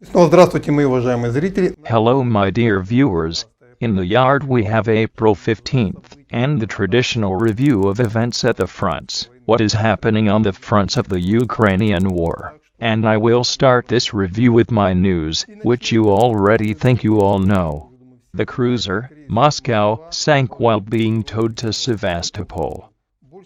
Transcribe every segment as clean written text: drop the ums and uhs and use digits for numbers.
Здравствуйте, мои уважаемые зрители. Hello my dear viewers, in the yard we have April 15th, and the traditional review of events at the fronts, what is happening on the fronts of the Ukrainian war. And I will start this review with my news, which you already think you all know. The cruiser, Moscow, sank while being towed to Sevastopol.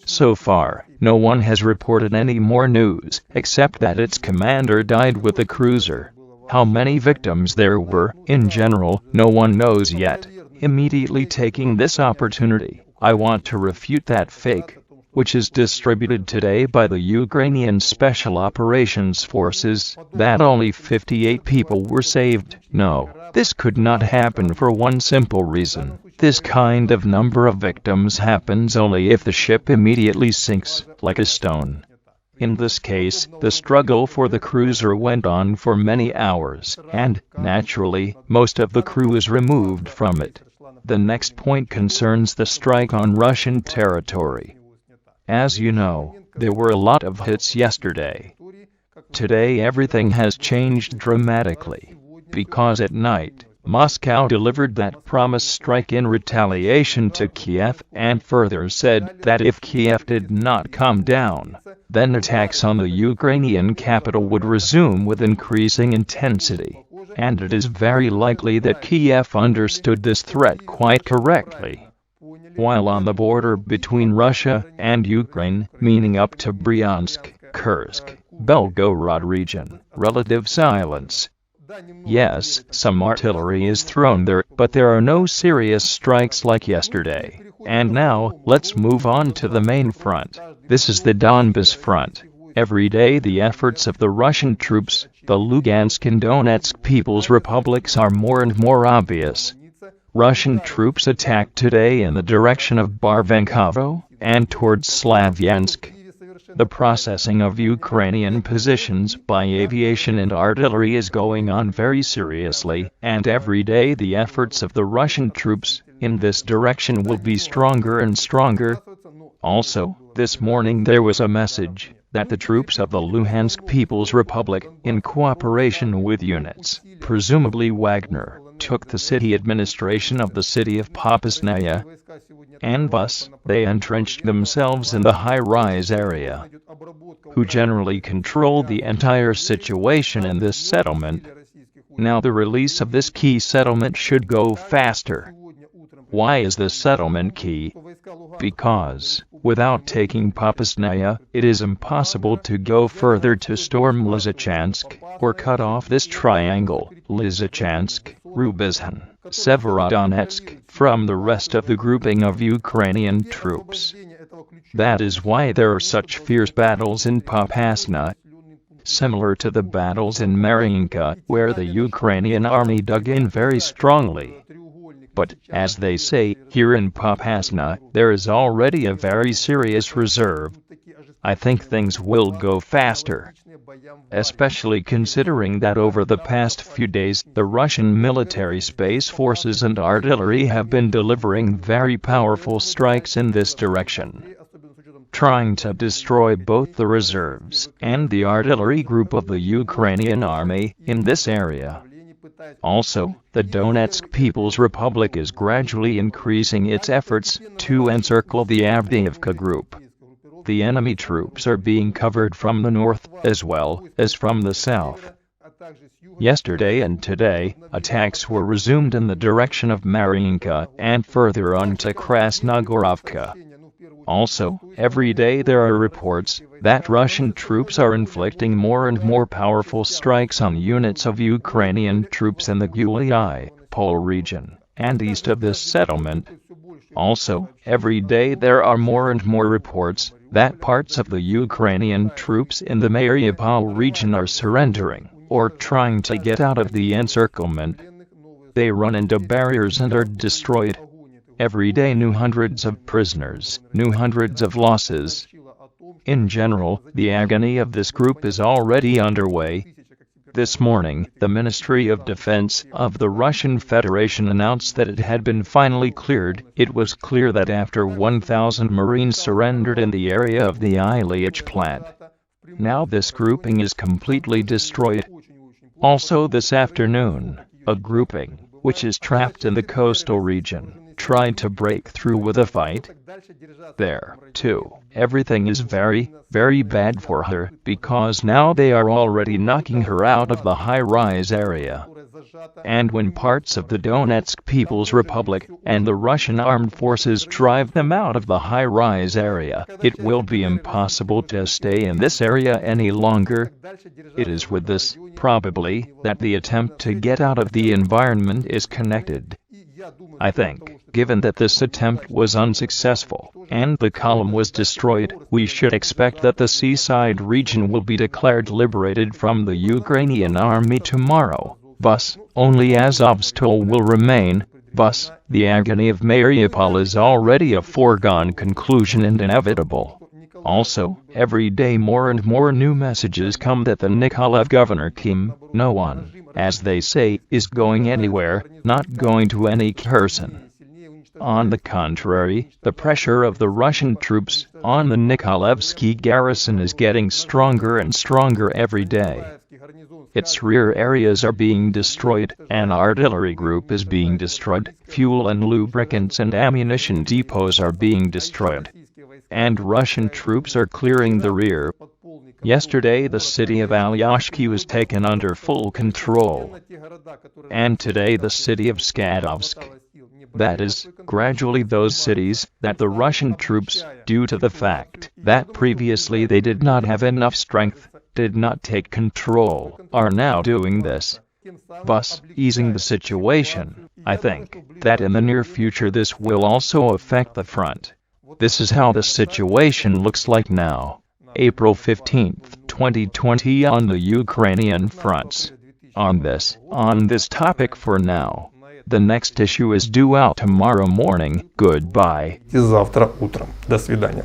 So far, no one has reported any more news, except that its commander died with the cruiser. How many victims there were, in general, no one knows yet. Immediately taking this opportunity, I want to refute that fake, which is distributed today by the Ukrainian Special Operations Forces, that only 58 people were saved. No, this could not happen for one simple reason. This kind of number of victims happens only if the ship immediately sinks, like a stone. In this case, the struggle for the cruiser went on for many hours, and, naturally, most of the crew is removed from it. The next point concerns the strike on Russian territory. As you know, there were a lot of hits yesterday. Today everything has changed dramatically, because at night, Moscow delivered that promised strike in retaliation to Kiev, and further said that if Kiev did not come down, then attacks on the Ukrainian capital would resume with increasing intensity. And it is very likely that Kiev understood this threat quite correctly. While on the border between Russia and Ukraine, meaning up to Bryansk, Kursk, Belgorod region, relative silence. Yes, some artillery is thrown there, but there are no serious strikes like yesterday. And now, let's move on to the main front. This is the Donbas front. Every day the efforts of the Russian troops, the Lugansk and Donetsk People's Republics, are more and more obvious. Russian troops attacked today in the direction of Barvenkovo and towards Slavyansk. The processing of Ukrainian positions by aviation and artillery is going on very seriously, and every day the efforts of the Russian troops in this direction will be stronger and stronger. Also, this morning there was a message that the troops of the Luhansk People's Republic, in cooperation with units, presumably Wagner, took the city administration of the city of Popasnaya, and thus, they entrenched themselves in the high-rise area, who generally control the entire situation in this settlement. Now the release of this key settlement should go faster. Why is this settlement key? Because, without taking Popasnaya, it is impossible to go further to storm Lysychansk, or cut off this triangle, Lysychansk, Rubizhne, Severodonetsk, from the rest of the grouping of Ukrainian troops. That is why there are such fierce battles in Popasna, similar to the battles in Mariupol, where the Ukrainian army dug in very strongly. But, as they say, here in Popasna, there is already a very serious reserve. I think things will go faster, especially considering that over the past few days, the Russian military space forces and artillery have been delivering very powerful strikes in this direction, trying to destroy both the reserves and the artillery group of the Ukrainian army in this area. Also, the Donetsk People's Republic is gradually increasing its efforts to encircle the Avdiivka group. The enemy troops are being covered from the north, as well as from the south. Yesterday and today, attacks were resumed in the direction of Mariupol and further on to Krasnogorovka. Also, every day there are reports that Russian troops are inflicting more and more powerful strikes on units of Ukrainian troops in the Yury Podolyaka region, and east of this settlement. Also, every day there are more and more reports that parts of the Ukrainian troops in the Mariupol region are surrendering, or trying to get out of the encirclement. They run into barriers and are destroyed. Every day new hundreds of prisoners, new hundreds of losses. In general, the agony of this group is already underway. This morning, the Ministry of Defense of the Russian Federation announced that it had been finally cleared. It was clear that after 1,000 Marines surrendered in the area of the Ilyich plant, now this grouping is completely destroyed. Also this afternoon, a grouping, which is trapped in the coastal region, tried to break through with a fight. There, too, everything is very, very bad for her, because now they are already knocking her out of the high-rise area. And when parts of the Donetsk People's Republic and the Russian armed forces drive them out of the high-rise area, it will be impossible to stay in this area any longer. It is with this, probably, that the attempt to get out of the environment is connected. I think, given that this attempt was unsuccessful, and the column was destroyed, we should expect that the seaside region will be declared liberated from the Ukrainian army tomorrow. Thus, only Azovstal will remain. Thus, the agony of Mariupol is already a foregone conclusion and inevitable. Also, every day more and more new messages come that the Nikolaev governor Kim, no one, as they say, is going anywhere, not going to any Kherson. On the contrary, the pressure of the Russian troops on the Nikolaevsky garrison is getting stronger and stronger every day. Its rear areas are being destroyed, an artillery group is being destroyed, fuel and lubricants and ammunition depots are being destroyed, and Russian troops are clearing the rear. Yesterday the city of Alyashki was taken under full control, and today the city of Skadovsk. That is, gradually those cities that the Russian troops, due to the fact that previously they did not have enough strength, did not take control, are now doing this, thus easing the situation. I think that in the near future this will also affect the front. This is how the situation looks like now. April 15, 2020 on the Ukrainian fronts. On this topic for now. The next issue is due out tomorrow morning. Goodbye. И завтра утром. До свидания.